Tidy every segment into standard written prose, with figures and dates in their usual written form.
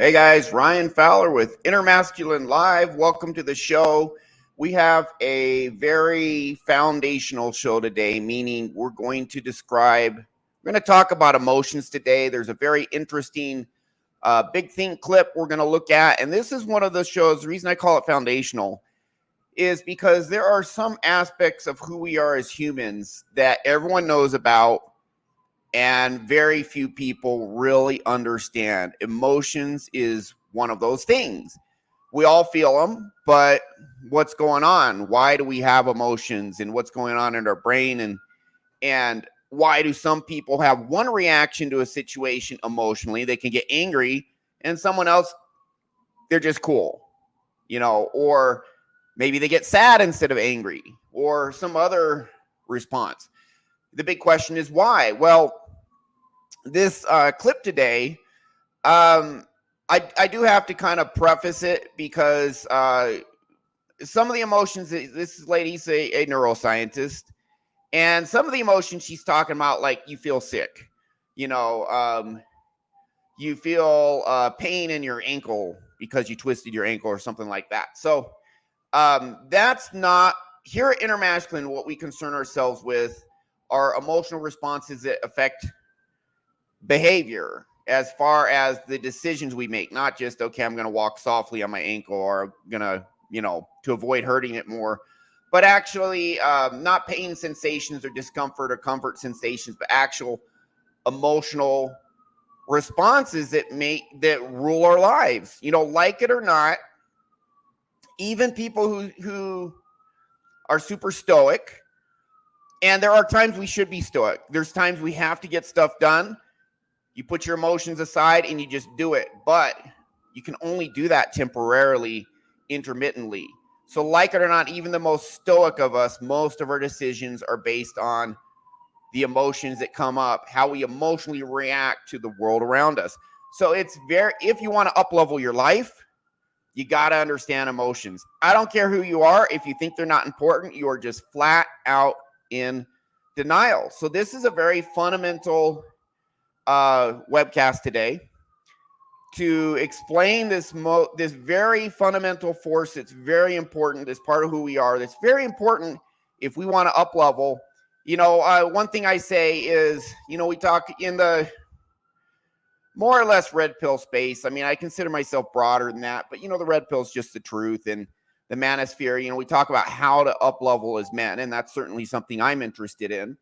Hey guys, Ryan Fowler with Inner Masculine Live. Welcome to the show. We have a very foundational show today, meaning we're going to talk about emotions today. There's a very interesting big think clip we're going to look at. And this is one of the shows, the reason I call it foundational is because there are some aspects of who we are as humans that everyone knows about and very few people really understand. Emotions is one of those things. We all feel them, but what's going on? Why do we have emotions, and what's going on in our brain, and why do some people have one reaction to a situation emotionally? They can get angry, and someone else, they're just cool, or maybe they get sad instead of angry, or some other response. The big question is why? Well, this clip today, I do have to kind of preface it because some of the emotions, this lady's a neuroscientist, and some of the emotions she's talking about, like you feel sick, you feel pain in your ankle because you twisted your ankle or something like that. So that's not, here at Inner Masculine, what we concern ourselves with are emotional responses that affect behavior as far as the decisions we make, not just, okay, I'm going to walk softly on my ankle, or I'm going to, to avoid hurting it more, but actually not pain sensations or discomfort or comfort sensations, but actual emotional responses that rule our lives, like it or not. Even people who are super stoic, and there are times we should be stoic. There's times we have to get stuff done. You put your emotions aside and you just do it. But you can only do that temporarily, intermittently. So like it or not, even the most stoic of us, most of our decisions are based on the emotions that come up, how we emotionally react to the world around us. So if you want to up-level your life, you got to understand emotions. I don't care who you are. If you think they're not important, you are just flat out in denial. So this is a very fundamental webcast today to explain this very fundamental force that's very important, that's part of who we are, that's very important if we want to up level. One thing I say is, we talk in the more or less red pill space. I mean, I consider myself broader than that, but the red pill is just the truth. And the manosphere, we talk about how to up level as men, and that's certainly something I'm interested in.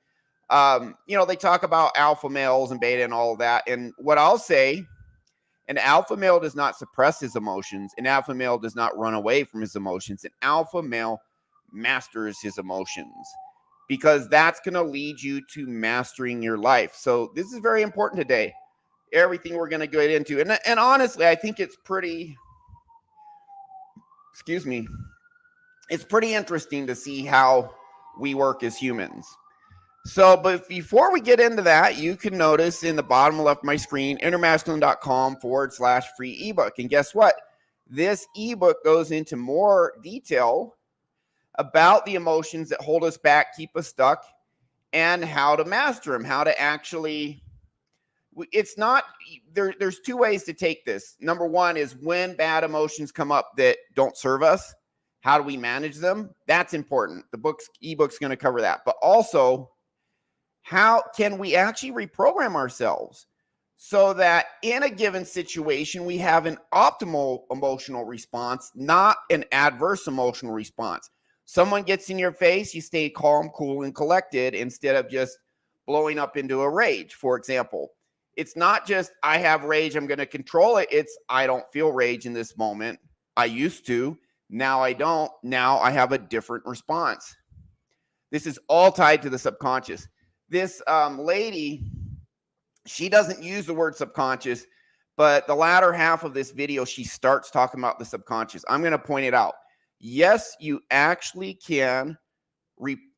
They talk about alpha males and beta and all of that. And what I'll say, an alpha male does not suppress his emotions. An alpha male does not run away from his emotions. An alpha male masters his emotions, because that's going to lead you to mastering your life. So this is very important today. Everything we're going to get into. And honestly, I think it's pretty, it's pretty interesting to see how we work as humans. So, but before we get into that, you can notice in the bottom left of my screen, innermasculine.com/free ebook. And guess what? This ebook goes into more detail about the emotions that hold us back, keep us stuck, and how to master them, how to actually, it's not, there's two ways to take this. Number one is when bad emotions come up that don't serve us, how do we manage them? That's important. The ebook's going to cover that. But also, how can we actually reprogram ourselves so that in a given situation, we have an optimal emotional response, not an adverse emotional response. Someone gets in your face, you stay calm, cool, and collected instead of just blowing up into a rage, for example. It's not just, I have rage, I'm going to control it. It's, I don't feel rage in this moment. I used to. Now I don't. Now I have a different response. This is all tied to the subconscious. This lady, she doesn't use the word subconscious, but the latter half of this video, she starts talking about the subconscious. I'm going to point it out. Yes, you actually can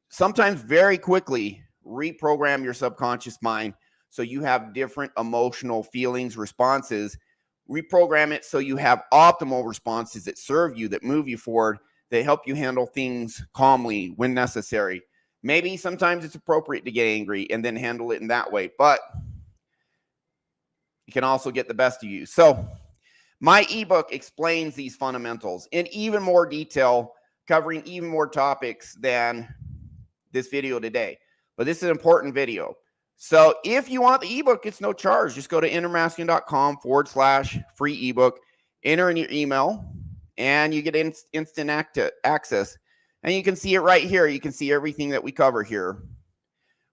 sometimes very quickly reprogram your subconscious mind so you have different emotional feelings, responses. Reprogram it so you have optimal responses that serve you, that move you forward, that help you handle things calmly when necessary. Maybe sometimes it's appropriate to get angry and then handle it in that way, but you can also get the best of you. So My ebook explains these fundamentals in even more detail, covering even more topics than this video today. But this is an important video. So if you want the ebook, it's no charge. Just go to innermasculine.com/free ebook, enter in your email, and you get instant access. And you can see it right here. You can see everything that we cover here.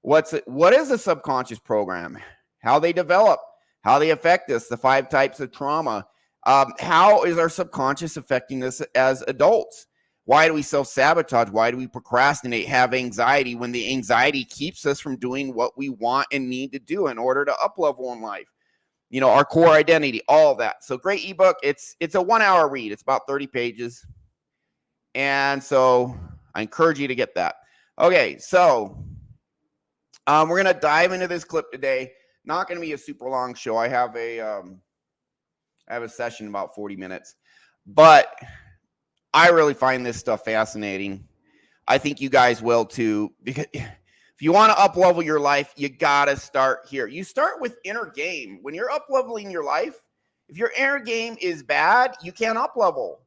What is a subconscious program? How they develop, how they affect us, the 5 types of trauma. How is our subconscious affecting us as adults? Why do we self-sabotage? Why do we procrastinate, have anxiety when the anxiety keeps us from doing what we want and need to do in order to up-level in life? You know, our core identity, all of that. So great ebook. It's a 1-hour read. It's about 30 pages. And so I encourage you to get that. Okay, so we're going to dive into this clip today. Not going to be a super long show. I have a session in about 40 minutes. But I really find this stuff fascinating. I think you guys will too, because if you want to up-level your life, you got to start here. You start with inner game. When you're up-leveling your life, if your inner game is bad, you can't up-level.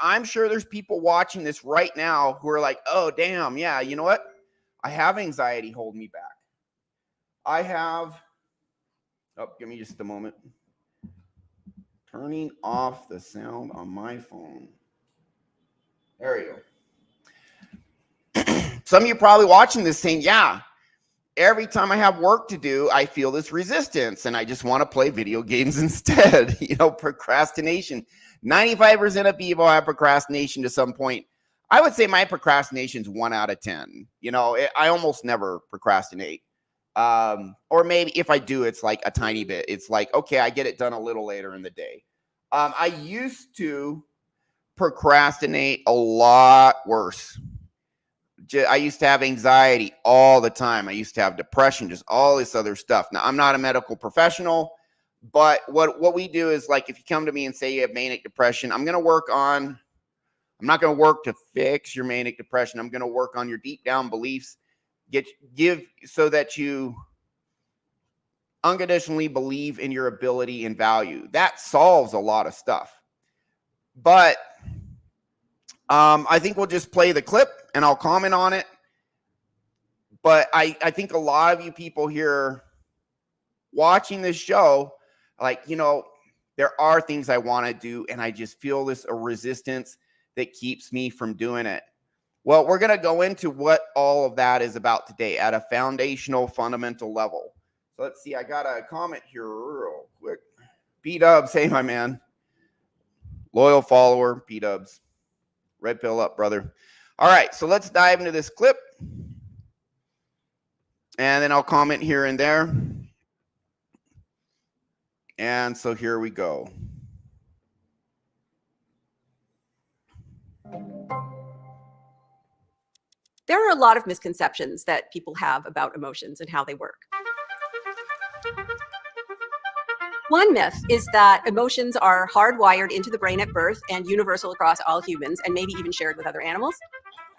I'm sure there's people watching this right now who are like, oh, damn, yeah, you know what? I have anxiety holding me back. Give me just a moment. Turning off the sound on my phone. There you go. Some of you probably watching this saying, yeah, every time I have work to do, I feel this resistance and I just want to play video games instead. You know, procrastination. 95% of people have procrastination to some point. I would say my procrastination is 1 out of 10. You know, I almost never procrastinate. Or maybe if I do, it's like a tiny bit. It's like, okay, I get it done a little later in the day. I used to procrastinate a lot worse. I used to have anxiety all the time. I used to have depression, just all this other stuff. Now, I'm not a medical professional, but what we do is, like, if you come to me and say you have manic depression, I'm not going to work to fix your manic depression. I'm going to work on your deep down beliefs, so that you unconditionally believe in your ability and value. That solves a lot of stuff. But I think we'll just play the clip and I'll comment on it. But I think a lot of you people here watching this show, like, you know, there are things I want to do and I just feel a resistance that keeps me from doing it. Well, we're going to go into what all of that is about today at a foundational, fundamental level. So let's see. I got a comment here real quick. P-Dubs, hey, my man. Loyal follower, P-Dubs. Red pill up, brother. All right, so let's dive into this clip. And then I'll comment here and there. And so here we go. There are a lot of misconceptions that people have about emotions and how they work. One myth is that emotions are hardwired into the brain at birth and universal across all humans and maybe even shared with other animals.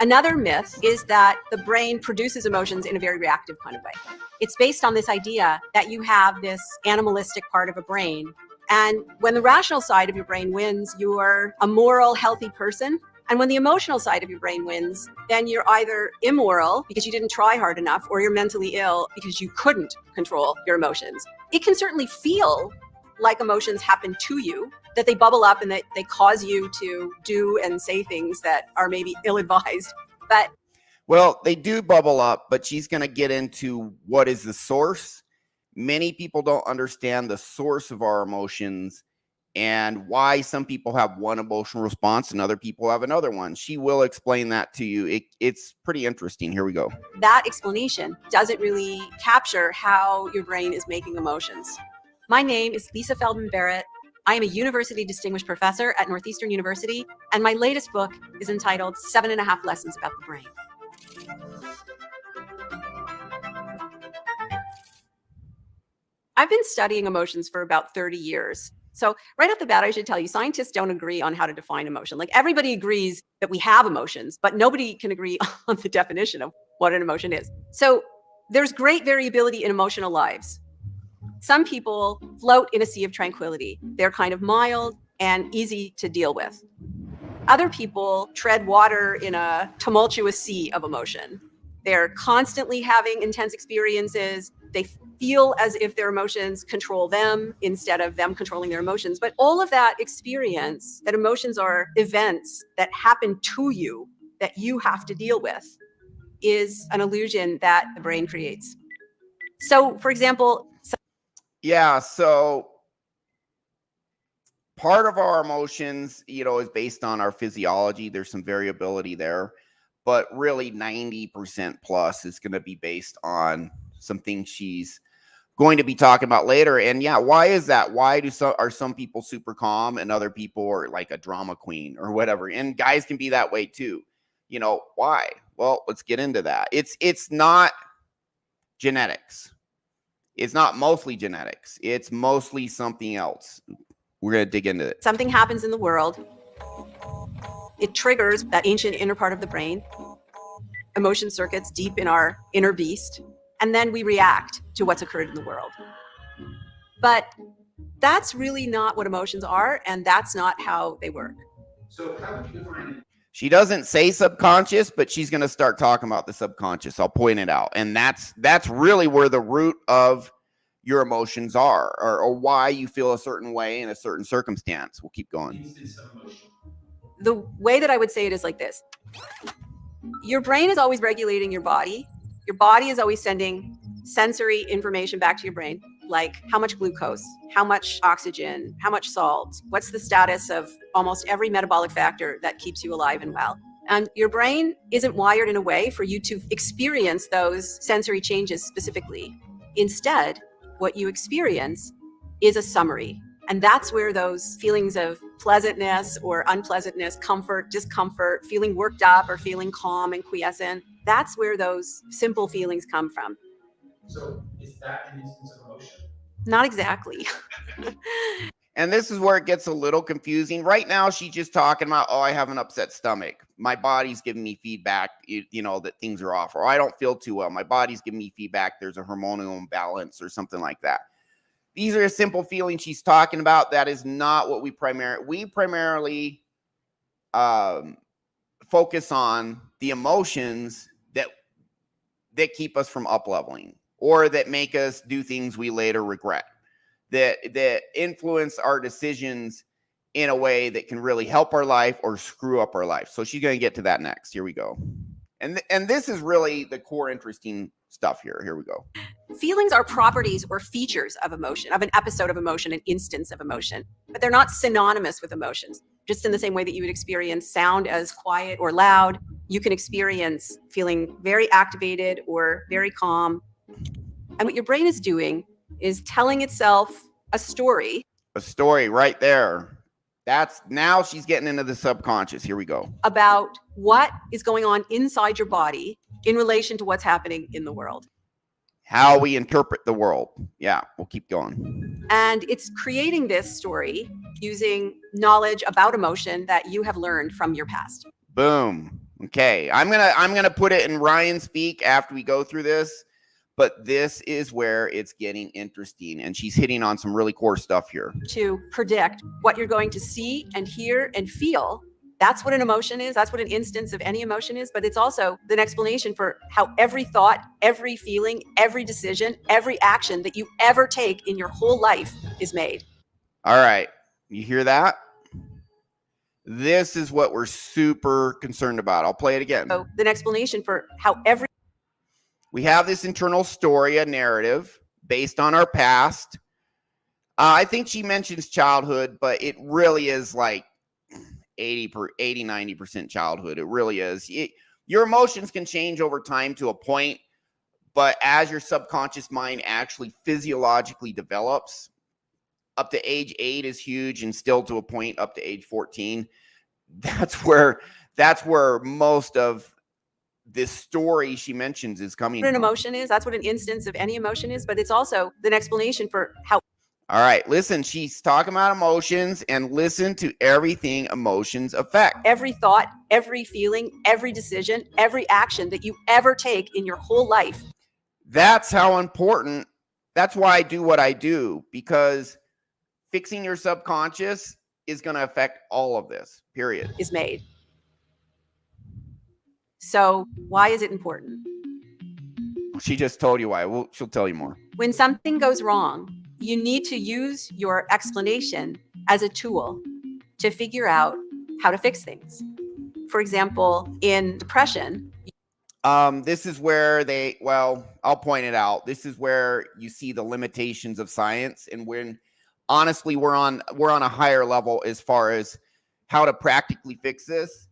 Another myth is that the brain produces emotions in a very reactive kind of way. It's based on this idea that you have this animalistic part of a brain, and when the rational side of your brain wins, you're a moral, healthy person. And when the emotional side of your brain wins, then you're either immoral because you didn't try hard enough, or you're mentally ill because you couldn't control your emotions. It can certainly feel like emotions happen to you, that they bubble up and that they cause you to do and say things that are maybe ill-advised. But well, they do bubble up, but she's going to get into what is the source. Many people don't understand the source of our emotions and why some people have one emotional response and other people have another one. She will explain that to you. It's pretty interesting. Here we go. That explanation doesn't really capture how your brain is making emotions. My name is Lisa Feldman Barrett. I am a University Distinguished Professor at Northeastern University, and my latest book is entitled 7.5 Lessons About the Brain. I've been studying emotions for about 30 years. So right off the bat, I should tell you, scientists don't agree on how to define emotion. Like, everybody agrees that we have emotions, but nobody can agree on the definition of what an emotion is. So there's great variability in emotional lives. Some people float in a sea of tranquility. They're kind of mild and easy to deal with. Other people tread water in a tumultuous sea of emotion. They're constantly having intense experiences. They feel as if their emotions control them instead of them controlling their emotions. But all of that experience, that emotions are events that happen to you that you have to deal with, is an illusion that the brain creates. So, for example, Yeah, so part of our emotions, is based on our physiology. There's some variability there, but really 90% plus is going to be based on some things she's going to be talking about later. And yeah, why is that? Why are some people super calm and other people are like a drama queen or whatever? And guys can be that way too. Why? Well, let's get into that. It's not genetics. It's not mostly genetics. It's mostly something else. We're going to dig into it. Something happens in the world. It triggers that ancient inner part of the brain, emotion circuits deep in our inner beast, and then we react to what's occurred in the world. But that's really not what emotions are, and that's not how they work. So how would you define it? She doesn't say subconscious, but she's going to start talking about the subconscious. I'll point it out. And that's really where the root of your emotions are, or why you feel a certain way in a certain circumstance. We'll keep going. Instance of emotion. The way that I would say it is like this. Your brain is always regulating your body. Your body is always sending sensory information back to your brain, like how much glucose, how much oxygen, how much salt, what's the status of almost every metabolic factor that keeps you alive and well. And your brain isn't wired in a way for you to experience those sensory changes specifically. Instead, what you experience is a summary. And that's where those feelings of pleasantness or unpleasantness, comfort, discomfort, feeling worked up or feeling calm and quiescent, that's where those simple feelings come from. So is that an instance of emotion? Not exactly. And this is where it gets a little confusing. Right now, she's just talking about, I have an upset stomach. My body's giving me feedback, that things are off. Or I don't feel too well. My body's giving me feedback. There's a hormonal imbalance or something like that. These are simple feelings she's talking about. That is not what we primarily focus on the emotions that keep us from up-leveling or that make us do things we later regret, that influence our decisions in a way that can really help our life or screw up our life. So she's going to get to that next. Here we go. And this is really the core interesting stuff here. Here we go. Feelings are properties or features of emotion, of an episode of emotion, an instance of emotion, but they're not synonymous with emotions. Just in the same way that you would experience sound as quiet or loud, you can experience feeling very activated or very calm. And what your brain is doing is telling itself a story. A story right there. Now she's getting into the subconscious. Here we go. About what is going on inside your body in relation to what's happening in the world. How we interpret the world. Yeah, we'll keep going. And it's creating this story using knowledge about emotion that you have learned from your past. Boom. Okay, I'm gonna put it in Ryan speak after we go through this, but this is where it's getting interesting, and she's hitting on some really core stuff here. To predict what you're going to see and hear and feel. That's what an emotion is. That's what an instance of any emotion is. But it's also an explanation for how every thought, every feeling, every decision, every action that you ever take in your whole life is made. All right. You hear that? This is what we're super concerned about. I'll play it again. So an explanation for how we have this internal story, a narrative based on our past. I think she mentions childhood, but it really is like 90% childhood. It really is. Your emotions can change over time to a point, but as your subconscious mind actually physiologically develops, up to age 8 is huge, and still to a point up to age 14. That's where most of this story she mentions is coming what an from. Emotion is. That's what an instance of any emotion is, but it's also an explanation for how. All right, listen, she's talking about emotions, and listen to everything emotions affect. Every thought, every feeling, every decision, every action that you ever take in your whole life. That's how important That's why I do what I do, because fixing your subconscious is going to affect all of this, period. Is made. So why is it important? She just told you why. Well, she'll tell you more. When something goes wrong, you need to use your explanation as a tool to figure out how to fix things. For example, in depression, This is where I'll point it out. This is where you see the limitations of science, and when honestly we're on a higher level as far as how to practically fix this.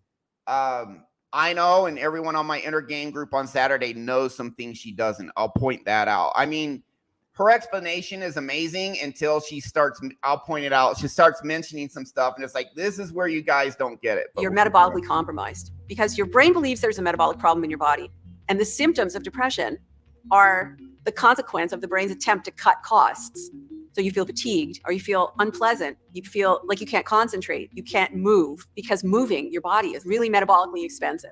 I know, and everyone on my inner game group on Saturday knows some things she doesn't. I'll point that out. I mean, her explanation is amazing until I'll point it out. She starts mentioning some stuff, and it's like, this is where you guys don't get it. But you're metabolically compromised because your brain believes there's a metabolic problem in your body. And the symptoms of depression are the consequence of the brain's attempt to cut costs. So you feel fatigued, or you feel unpleasant. You feel like you can't concentrate. You can't move, because moving your body is really metabolically expensive.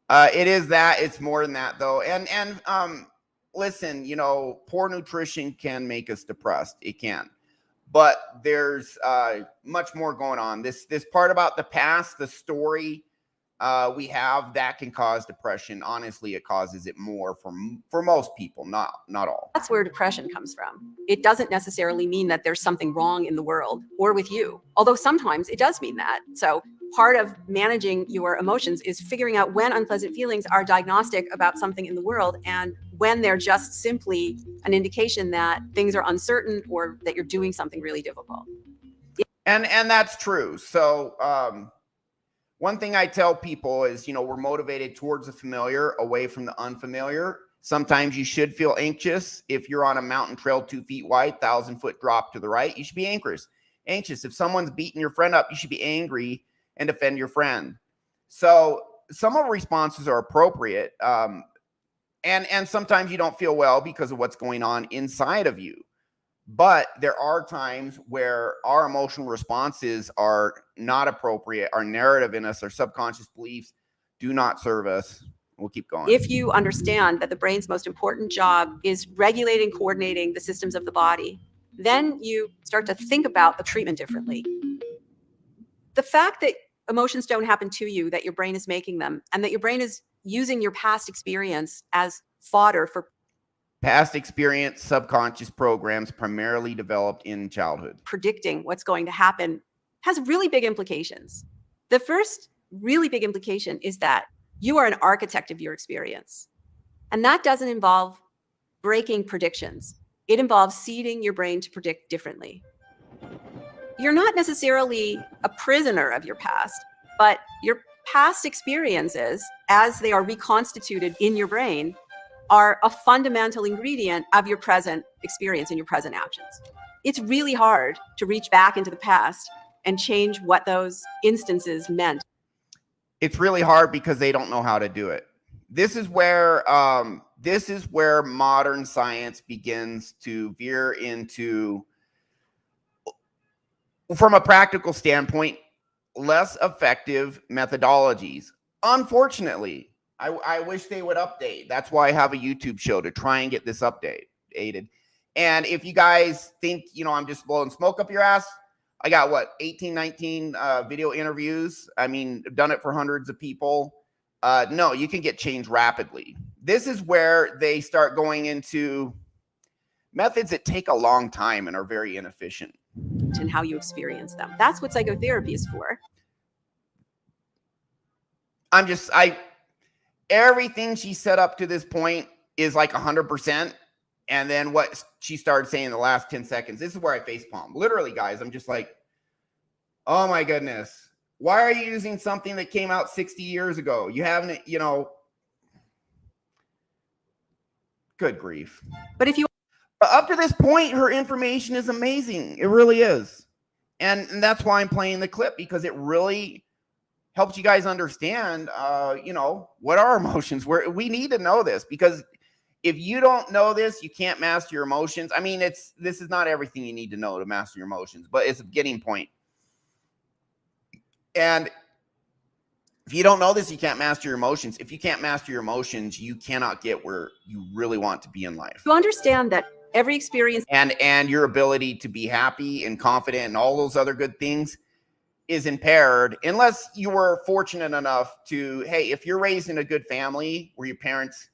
It is that. It's more than that, though. And listen, poor nutrition can make us depressed. It can. But there's much more going on. This part about the past, the story we have, that can cause depression. Honestly, it causes it more for most people, not all. That's where depression comes from. It doesn't necessarily mean that there's something wrong in the world or with you, although sometimes it does mean that. So part of managing your emotions is figuring out when unpleasant feelings are diagnostic about something in the world, and when they're just simply an indication that things are uncertain or that you're doing something really difficult. And that's true. So one thing I tell people is, we're motivated towards the familiar, away from the unfamiliar. Sometimes you should feel anxious. If you're on a mountain trail 2 feet wide, 1,000-foot drop to the right, you should be anxious. If someone's beating your friend up, you should be angry and defend your friend. So some of the responses are appropriate. And sometimes you don't feel well because of what's going on inside of you. But there are times where our emotional responses are not appropriate. Our narrative in us, our subconscious beliefs do not serve us. We'll keep going. If you understand that the brain's most important job is regulating, coordinating the systems of the body, then you start to think about the treatment differently. The fact that emotions don't happen to you, that your brain is making them, and that your brain is using your past experience as fodder for past experience, subconscious programs primarily developed in childhood. Predicting what's going to happen has really big implications. The first really big implication is that you are an architect of your experience. And that doesn't involve breaking predictions. It involves seeding your brain to predict differently. You're not necessarily a prisoner of your past, but your past experiences, as they are reconstituted in your brain, are a fundamental ingredient of your present experience and your present actions. It's really hard to reach back into the past and change what those instances meant. It's really hard because they don't know how to do it. This is where modern science begins to veer into, from a practical standpoint, less effective methodologies. Unfortunately, I wish they would update. That's why I have a YouTube show, to try and get this updated. And if you guys think, I'm just blowing smoke up your ass, I got 18, 19 video interviews. I mean, I've done it for hundreds of people. No, you can get change rapidly. This is where they start going into methods that take a long time and are very inefficient. And how you experience them. That's what psychotherapy is for. Everything she set up to this point is like 100%. And then what she started saying in the last 10 seconds, this is where I facepalm. Literally, guys, I'm just like, oh my goodness. Why are you using something that came out 60 years ago? You haven't, good grief. But up to this point, her information is amazing. It really is. And that's why I'm playing the clip, because it really helps you guys understand, what are emotions? We need to know this, because if you don't know this, you can't master your emotions. I mean, this is not everything you need to know to master your emotions, but it's a beginning point. And If you don't know this, you can't master your emotions. If you can't master your emotions, you cannot get where you really want to be in life. You understand that every experience And your ability to be happy and confident and all those other good things is impaired unless you were fortunate enough to, hey, if you're raised in a good family where your parents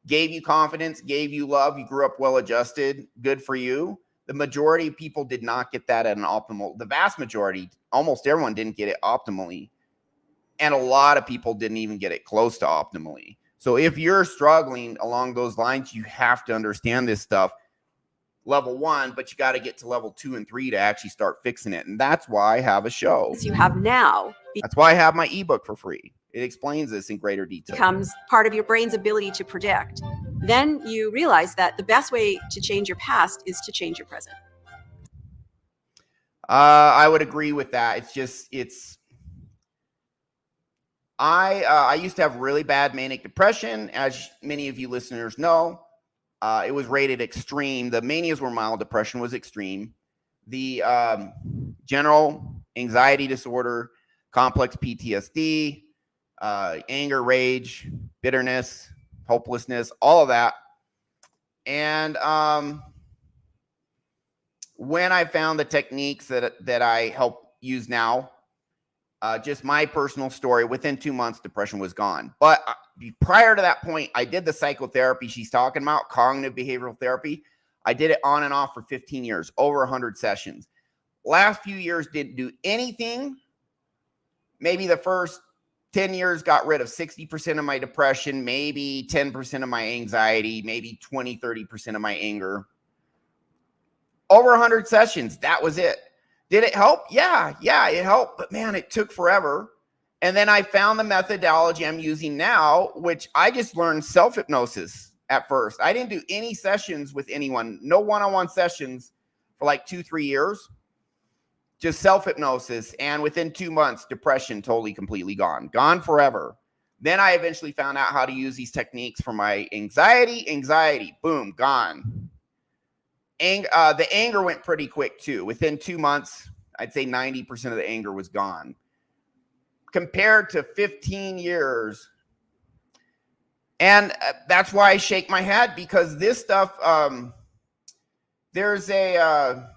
gave you confidence, gave you love, you grew up well adjusted, good for you. The majority of people did not get that at an optimal, the vast majority, almost everyone didn't get it optimally. And a lot of people didn't even get it close to optimally. So if you're struggling along those lines, you have to understand this stuff. Level 1, but you got to get to level 2 and 3 to actually start fixing it. And that's why I have a show. you have now That's why I have my ebook for free. It explains this in greater detail. becomes part of your brain's ability to predict. Then you realize that the best way to change your past is to change your present. I would agree with that. I used to have really bad manic depression, as many of you listeners know. It was rated extreme. The manias were mild, depression was extreme. The general anxiety disorder, complex PTSD, anger, rage, bitterness, hopelessness, all of that. And when I found the techniques that I help use now, just my personal story, within 2 months, depression was gone. But prior to that point, I did the psychotherapy she's talking about, cognitive behavioral therapy. I did it on and off for 15 years, over 100 sessions. Last few years, didn't do anything. Maybe the first 10 years got rid of 60% of my depression, maybe 10% of my anxiety, maybe 20, 30% of my anger. Over 100 sessions, that was it. Did it help? Yeah, it helped. But man, it took forever. And then I found the methodology I'm using now, which I just learned self-hypnosis at first. I didn't do any sessions with anyone, no one-on-one sessions for like 2-3 years. Just self-hypnosis. And within 2 months, depression totally, completely gone forever. Then I eventually found out how to use these techniques for my anxiety, boom, gone. The anger went pretty quick too. Within 2 months, I'd say 90% of the anger was gone. Compared to 15 years. And that's why I shake my head, because this stuff, there's a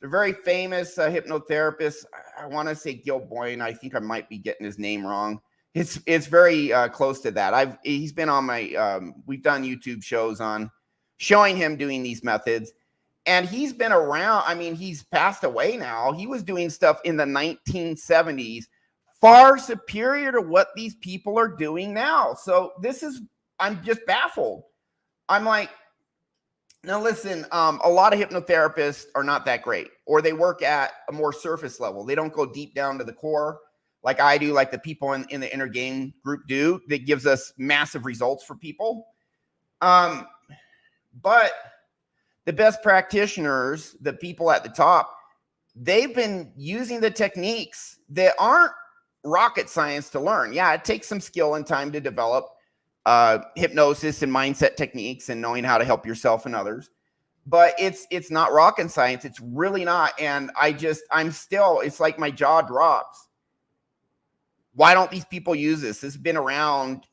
very famous hypnotherapist. I want to say Gil Boyne. I think I might be getting his name wrong. It's very close to that. He's been on my, we've done YouTube shows on showing him doing these methods. And he's been around. I mean, he's passed away now. He was doing stuff in the 1970s, far superior to what these people are doing now. So I'm just baffled. I'm like, now listen, a lot of hypnotherapists are not that great, or they work at a more surface level. They don't go deep down to the core like I do, like the people in the inner game group do. That gives us massive results for people. But the best practitioners, the people at the top, they've been using the techniques that aren't rocket science to learn. Yeah, it takes some skill and time to develop hypnosis and mindset techniques and knowing how to help yourself and others. But it's not rocket science. It's really not. And it's like my jaw drops. Why don't these people use this? This has been around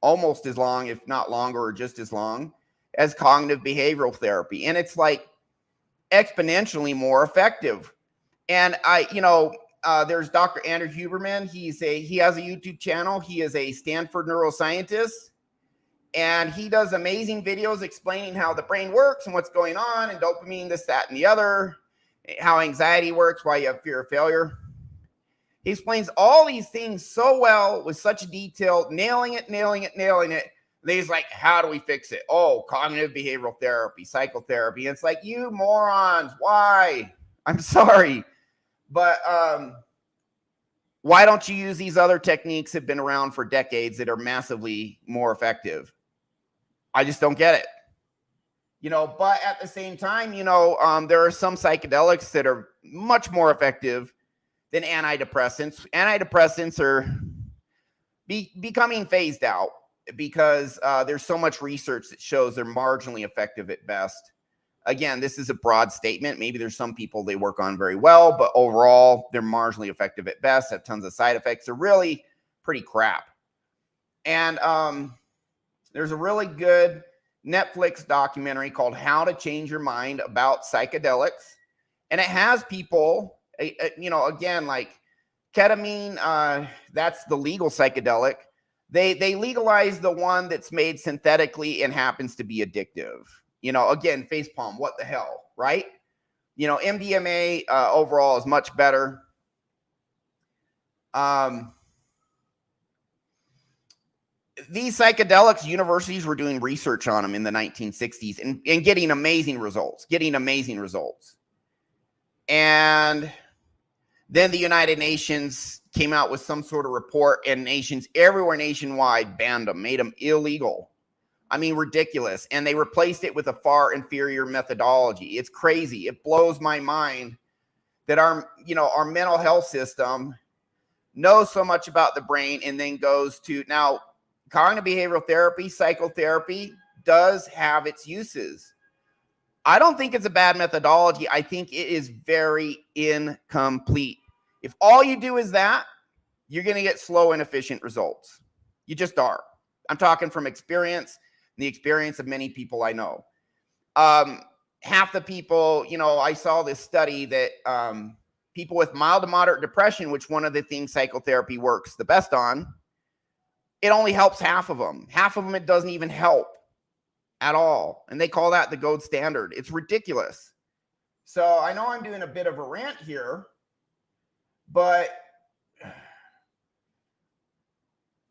almost as long, if not longer, or just as long as cognitive behavioral therapy. And it's like exponentially more effective. And there's Dr. Andrew Huberman. He has a YouTube channel. He is a Stanford neuroscientist, and he does amazing videos explaining how the brain works and what's going on, and dopamine, this, that, and the other, how anxiety works, why you have fear of failure. He explains all these things so well with such detail, nailing it. And he's like, how do we fix it? Oh, cognitive behavioral therapy, psychotherapy. And it's like, you morons, why? I'm sorry. But why don't you use these other techniques that have been around for decades that are massively more effective? I just don't get it. But at the same time, there are some psychedelics that are much more effective than antidepressants. Antidepressants are becoming phased out because there's so much research that shows they're marginally effective at best. Again, this is a broad statement. Maybe there's some people they work on very well, but overall, they're marginally effective at best, have tons of side effects. They're really pretty crap. And there's a really good Netflix documentary called How to Change Your Mind about psychedelics. And it has people, again, like ketamine, that's the legal psychedelic. They legalize the one that's made synthetically and happens to be addictive. Again, facepalm, what the hell, right? MDMA overall is much better. These psychedelics, universities were doing research on them in the 1960s and getting amazing results, And then the United Nations came out with some sort of report, and nations everywhere nationwide banned them, made them illegal. I mean, ridiculous. And they replaced it with a far inferior methodology. It's crazy. It blows my mind that our mental health system knows so much about the brain and then goes to now. Cognitive behavioral therapy, psychotherapy does have its uses. I don't think it's a bad methodology. I think it is very incomplete. If all you do is that, you're going to get slow, inefficient results. You just are. I'm talking from experience, the experience of many people I know. Half the people, I saw this study that people with mild to moderate depression, which one of the things psychotherapy works the best on, it only helps half of them. Half of them, it doesn't even help at all. And they call that the gold standard. It's ridiculous. So I know I'm doing a bit of a rant here, but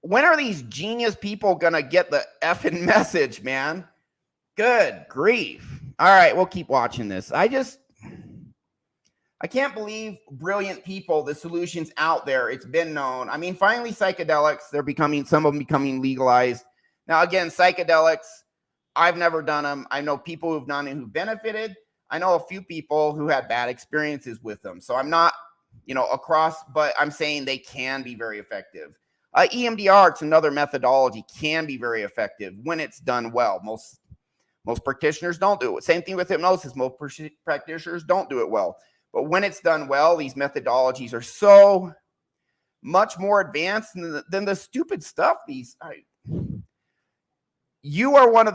when are these genius people going to get the effing message, man? Good grief. All right, we'll keep watching this. I can't believe brilliant people, the solution's out there. It's been known. I mean, finally, psychedelics, some of them becoming legalized. Now, again, psychedelics, I've never done them. I know people who've done it who benefited. I know a few people who had bad experiences with them. So I'm not, but I'm saying they can be very effective. EMDR, it's another methodology, can be very effective when it's done well. Most practitioners don't do it. Same thing with hypnosis. Most practitioners don't do it well. But when it's done well, these methodologies are so much more advanced than the stupid stuff. You are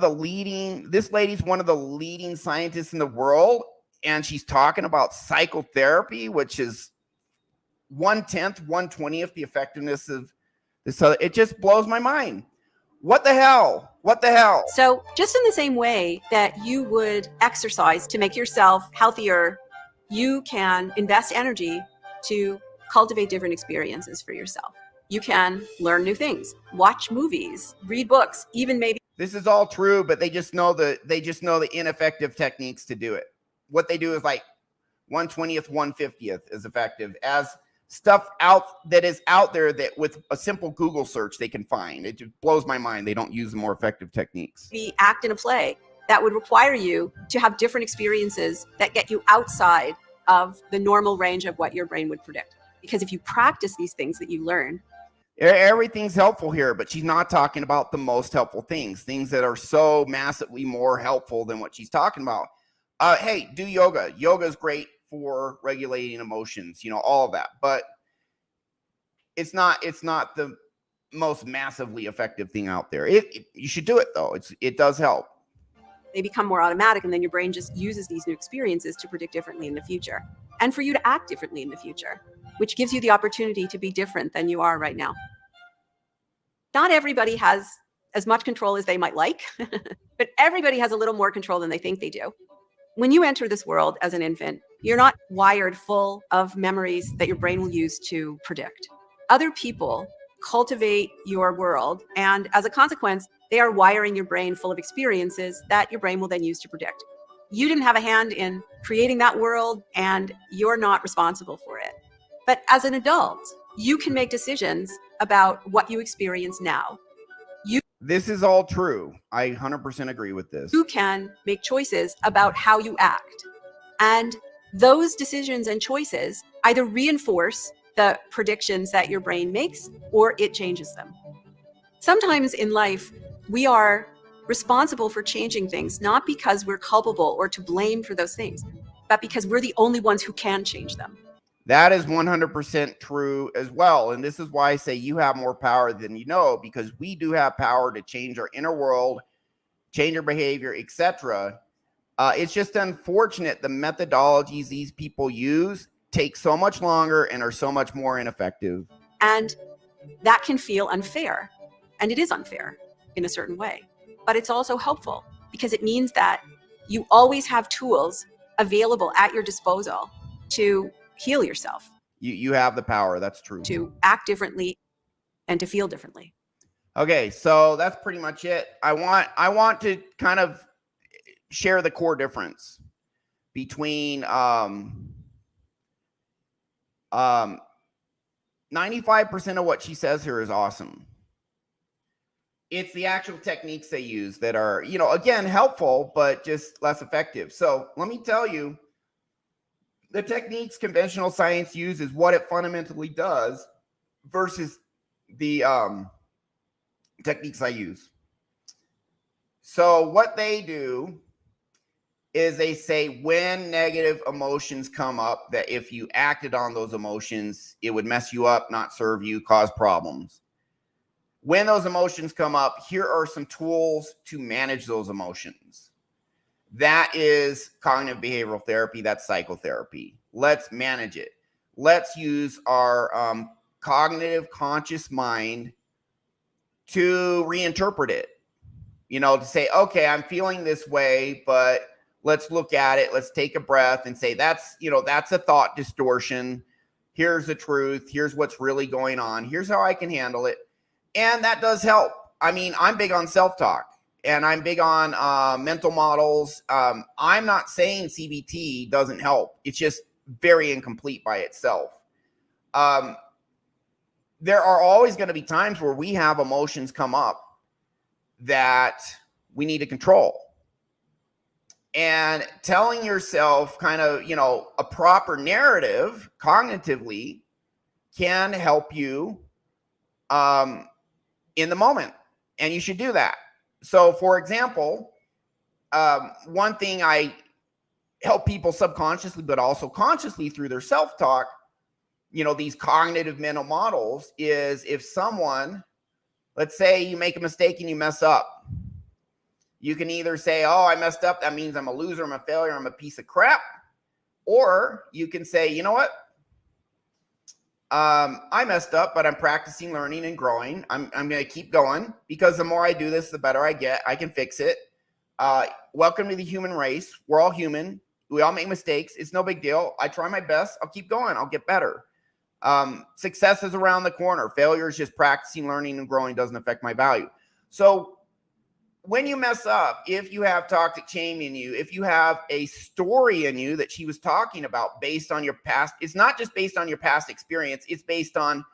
this lady's one of the leading scientists in the world, and she's talking about psychotherapy, which is 1/10, 1/20th the effectiveness of this. It just blows my mind. What the hell? So just in the same way that you would exercise to make yourself healthier, you can invest energy to cultivate different experiences for yourself. You can learn new things, watch movies, read books, even maybe. This is all true, but they just know the ineffective techniques to do it. What they do is like 1/20th, 1/50th is effective as stuff that is out there that with a simple Google search they can find. It just blows my mind. They don't use the more effective techniques. Be act in a play that would require you to have different experiences that get you outside of the normal range of what your brain would predict. Because if you practice these things that you learn, everything's helpful here, but she's not talking about the most helpful things that are so massively more helpful than what she's talking about. Hey, do yoga. Yoga is great for regulating emotions, all of that, but it's not the most massively effective thing out there. You should do it though. It does help. they become more automatic, and then your brain just uses these new experiences to predict differently in the future and for you to act differently in the future, which gives you the opportunity to be different than you are right now. Not everybody has as much control as they might like, but everybody has a little more control than they think they do. When you enter this world as an infant, you're not wired full of memories that your brain will use to predict. Other people cultivate your world, and as a consequence, they are wiring your brain full of experiences that your brain will then use to predict. You didn't have a hand in creating that world, and you're not responsible for it. But as an adult, you can make decisions about what you experience now. This is all true. I 100% agree with this. You can make choices about how you act. And those decisions and choices either reinforce the predictions that your brain makes, or it changes them. Sometimes in life, we are responsible for changing things, not because we're culpable or to blame for those things, but because we're the only ones who can change them. That is 100% true as well. And this is why I say you have more power than you know, because we do have power to change our inner world, change our behavior, etc. It's just unfortunate the methodologies these people use take so much longer and are so much more ineffective. And that can feel unfair. And it is unfair in a certain way. But it's also helpful because it means that you always have tools available at your disposal to heal yourself. You have the power. That's true. To act differently and to feel differently. Okay, so that's pretty much it. I want to kind of share the core difference between 95% of what she says here is awesome. It's the actual techniques they use that are, again, helpful, but just less effective. So let me tell you, the techniques conventional science uses, what it fundamentally does versus the techniques I use. So what they do is they say when negative emotions come up, that if you acted on those emotions, it would mess you up, not serve you, cause problems. When those emotions come up, here are some tools to manage those emotions. That is cognitive behavioral therapy. That's psychotherapy. Let's manage it. Let's use our cognitive conscious mind to reinterpret it. To say, okay, I'm feeling this way, but let's look at it. Let's take a breath and say, that's a thought distortion. Here's the truth. Here's what's really going on. Here's how I can handle it. And that does help. I mean, I'm big on self-talk and I'm big on mental models. I'm not saying CBT doesn't help. It's just very incomplete by itself. There are always going to be times where we have emotions come up that we need to control. And telling yourself kind of, a proper narrative cognitively can help you in the moment. And you should do that. So, for example, one thing I help people subconsciously, but also consciously through their self-talk, these cognitive mental models, is if someone, let's say you make a mistake and you mess up, you can either say, oh, I messed up. That means I'm a loser, I'm a failure, I'm a piece of crap. Or you can say, you know what? I messed up, but I'm practicing, learning, and growing. I'm going to keep going because the more I do this, the better I get. I can fix it. Welcome to the human race. We're all human. We all make mistakes. It's no big deal. I try my best. I'll keep going. I'll get better. Success is around the corner. Failure is just practicing, learning, and growing. Doesn't affect my value. So when you mess up, if you have toxic shame in you, if you have a story in you that she was talking about based on your past, it's not just based on your past experience. It's based on,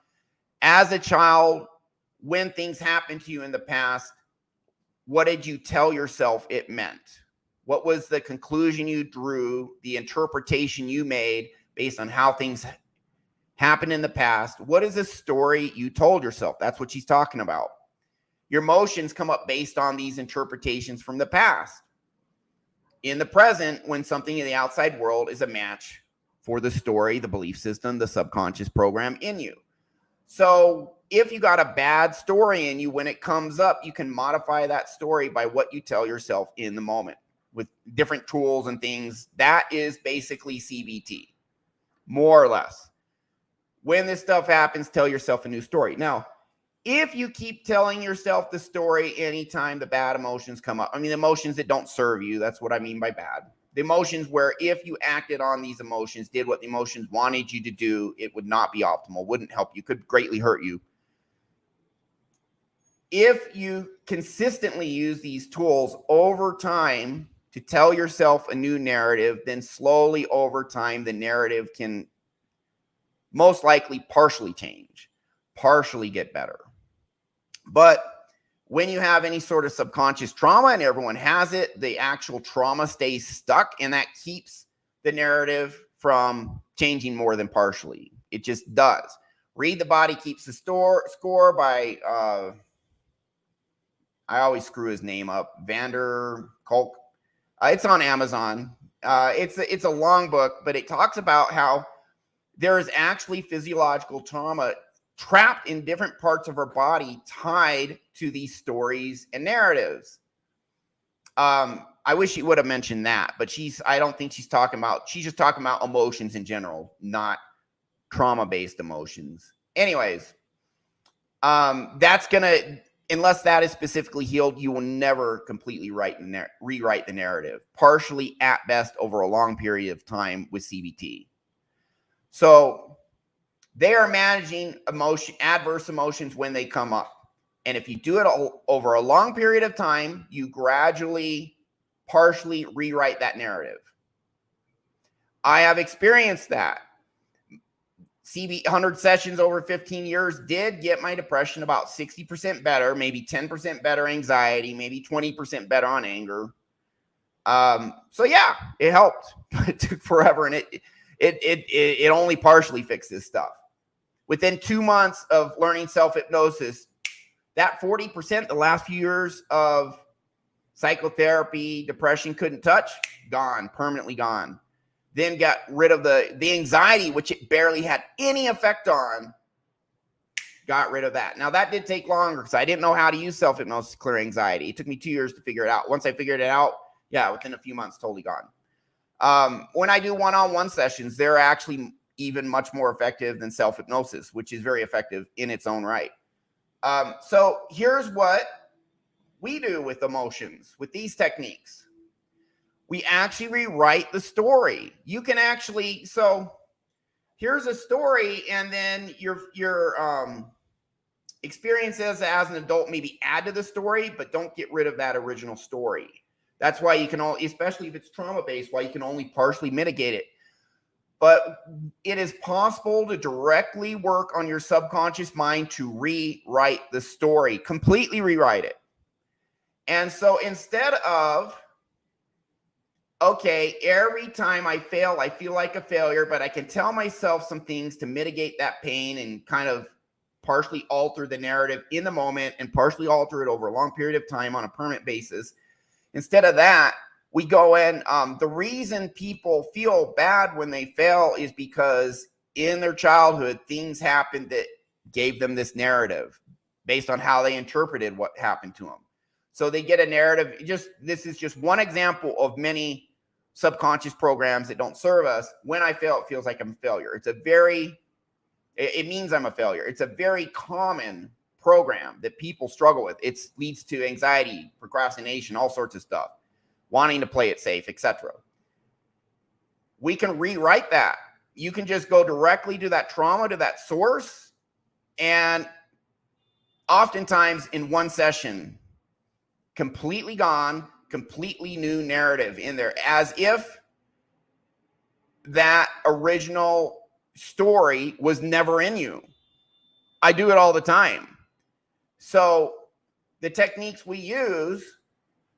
as a child, when things happened to you in the past, what did you tell yourself it meant? What was the conclusion you drew, the interpretation you made based on how things happened in the past? What is the story you told yourself? That's what she's talking about. Your emotions come up based on these interpretations from the past. In the present, when something in the outside world is a match for the story, the belief system, the subconscious program in you. So if you got a bad story in you, when it comes up, you can modify that story by what you tell yourself in the moment with different tools and things. That is basically CBT, more or less. When this stuff happens, tell yourself a new story. Now, if you keep telling yourself the story anytime the bad emotions come up, I mean, emotions that don't serve you, that's what I mean by bad. The emotions where if you acted on these emotions, did what the emotions wanted you to do, it would not be optimal, wouldn't help you, could greatly hurt you. If you consistently use these tools over time to tell yourself a new narrative, then slowly over time, the narrative can most likely partially change, partially get better. But when you have any sort of subconscious trauma, and everyone has it, the actual trauma stays stuck, and that keeps the narrative from changing more than partially. It just does. Read the Body Keeps the Score by I always screw his name up. Vander Kolk. It's on Amazon. It's a long book, but it talks about how there is actually physiological trauma trapped in different parts of our body tied to these stories and narratives. I wish she would have mentioned that, but I don't think she's just talking about emotions in general, not trauma-based emotions. Anyways, unless that is specifically healed, you will never completely rewrite the narrative, partially at best over a long period of time with CBT. So they are managing adverse emotions when they come up. And if you do it over a long period of time, you gradually, partially rewrite that narrative. I have experienced that. 100 sessions over 15 years did get my depression about 60% better, maybe 10% better anxiety, maybe 20% better on anger. So yeah, it helped. It took forever, and it only partially fixed this stuff. Within 2 months of learning self-hypnosis, that 40% the last few years of psychotherapy, depression couldn't touch, gone, permanently gone. Then got rid of the anxiety, which it barely had any effect on, got rid of that. Now, that did take longer because I didn't know how to use self-hypnosis to clear anxiety. It took me 2 years to figure it out. Once I figured it out, yeah, within a few months, totally gone. When I do one-on-one sessions, they're actually even much more effective than self-hypnosis, which is very effective in its own right. So here's what we do with emotions, with these techniques. We actually rewrite the story. You can actually, so here's a story, and then your experiences as an adult maybe add to the story, but don't get rid of that original story. That's why you can especially if it's trauma-based, why you can only partially mitigate it. But it is possible to directly work on your subconscious mind to rewrite the story, completely rewrite it. And so instead of, okay, every time I fail, I feel like a failure, but I can tell myself some things to mitigate that pain and kind of partially alter the narrative in the moment and partially alter it over a long period of time on a permanent basis. Instead of that, we go in. The reason people feel bad when they fail is because in their childhood, things happened that gave them this narrative based on how they interpreted what happened to them. So they get a narrative. This is just one example of many subconscious programs that don't serve us. When I fail, it feels like I'm a failure. It means I'm a failure. It's a very common program that people struggle with. It leads to anxiety, procrastination, all sorts of stuff, wanting to play it safe, etc. We can rewrite that. You can just go directly to that trauma, to that source, and oftentimes in one session, completely gone, completely new narrative in there, as if that original story was never in you. I do it all the time. So the techniques we use,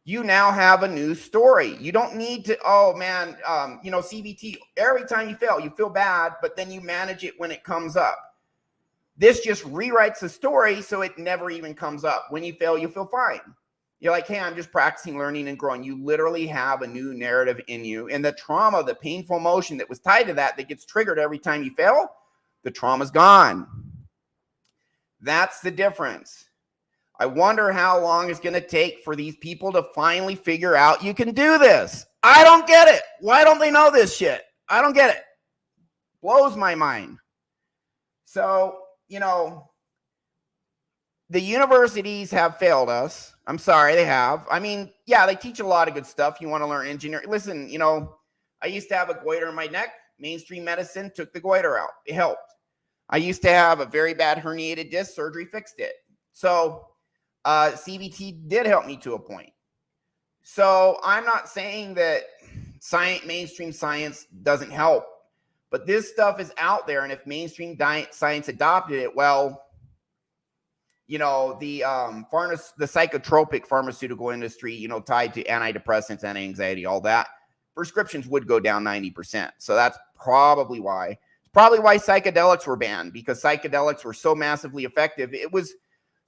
you now have a new story. You don't need to, oh man, CBT, every time you fail, you feel bad, but then you manage it when it comes up. This just rewrites the story so it never even comes up. When you fail, you feel fine. You're like, hey, I'm just practicing, learning, and growing. You literally have a new narrative in you. And the trauma, the painful emotion that was tied to that gets triggered every time you fail, the trauma's gone. That's the difference. I wonder how long it's going to take for these people to finally figure out you can do this. I don't get it. Why don't they know this shit? I don't get it. Blows my mind. So, the universities have failed us. I'm sorry, they have. I mean, yeah, they teach a lot of good stuff. You want to learn engineering. Listen, I used to have a goiter in my neck. Mainstream medicine took the goiter out. It helped. I used to have a very bad herniated disc. Surgery fixed it. So CBT did help me to a point. So I'm not saying that mainstream science doesn't help, but this stuff is out there. And if mainstream science adopted it, well, the psychotropic pharmaceutical industry, tied to antidepressants, anti-anxiety, all that, prescriptions would go down 90%. So that's probably why. It's probably why psychedelics were banned, because psychedelics were so massively effective.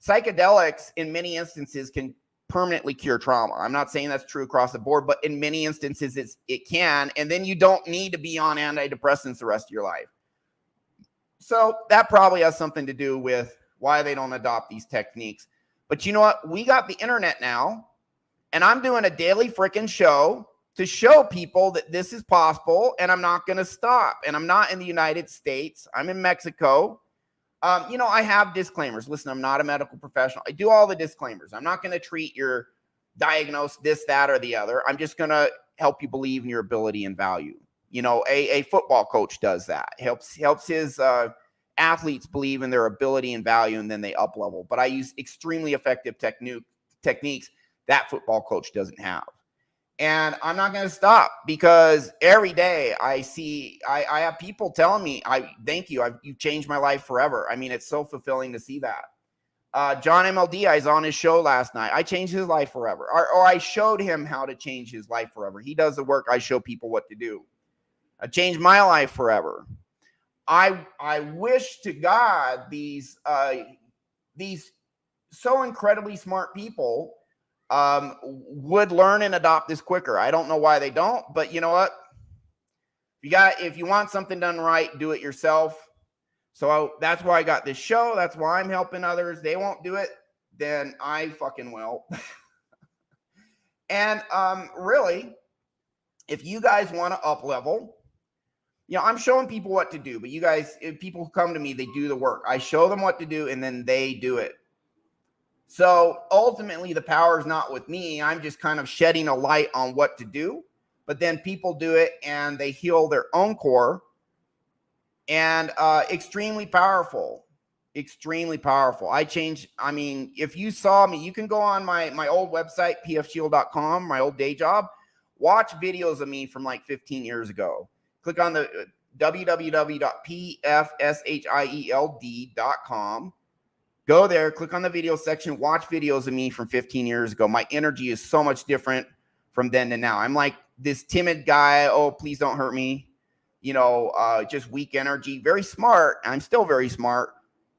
Psychedelics in many instances can permanently cure trauma. I'm not saying that's true across the board, but in many instances it can. And then you don't need to be on antidepressants the rest of your life. So that probably has something to do with why they don't adopt these techniques. But you know what? We got the internet now, and I'm doing a daily freaking show to show people that this is possible, and I'm not going to stop. And I'm not in the United States. I'm in Mexico. You know, I have disclaimers. Listen, I'm not a medical professional. I do all the disclaimers. I'm not going to treat your diagnose this, that, or the other. I'm just going to help you believe in your ability and value. You know, a football coach does that. Helps his athletes believe in their ability and value, and then they up level. But I use extremely effective techniques that football coach doesn't have. And I'm not going to stop, because every day I have people telling me, thank you. You've changed my life forever. I mean, it's so fulfilling to see that. John MLD, I was on his show last night. I changed his life forever. Or I showed him how to change his life forever. He does the work. I show people what to do. I changed my life forever. I wish to God these so incredibly smart people would learn and adopt this quicker. I don't know why they don't, but you know what? If you want something done right, do it yourself. So that's why I got this show. That's why I'm helping others. They won't do it, then I fucking will. And really, if you guys want to up level, you know, I'm showing people what to do, but you guys, if people come to me, they do the work. I show them what to do, and then they do it. So ultimately, the power is not with me. I'm just kind of shedding a light on what to do, but then people do it and they heal their own core. And extremely powerful, extremely powerful. I mean, if you saw me, you can go on my old website, pfshield.com, my old day job, watch videos of me from like 15 years ago. Click on the www.pfshield.com. Go there, click on the video section, watch videos of me from 15 years ago. My energy is so much different from then to now. I'm like this timid guy. Oh, please don't hurt me. You know, just weak energy, very smart. I'm still very smart,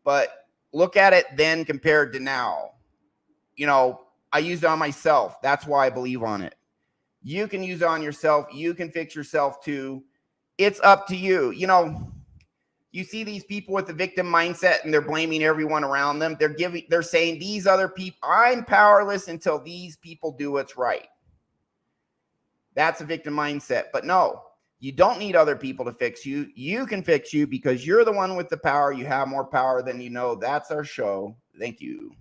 but look at it then compared to now. You know, I used it on myself. That's why I believe on it. You can use it on yourself. You can fix yourself too. It's up to you. You know, you see these people with the victim mindset and they're blaming everyone around them. They're saying these other people, I'm powerless until these people do what's right. That's a victim mindset. But no, you don't need other people to fix you. You can fix you because you're the one with the power. You have more power than you know. That's our show. Thank you.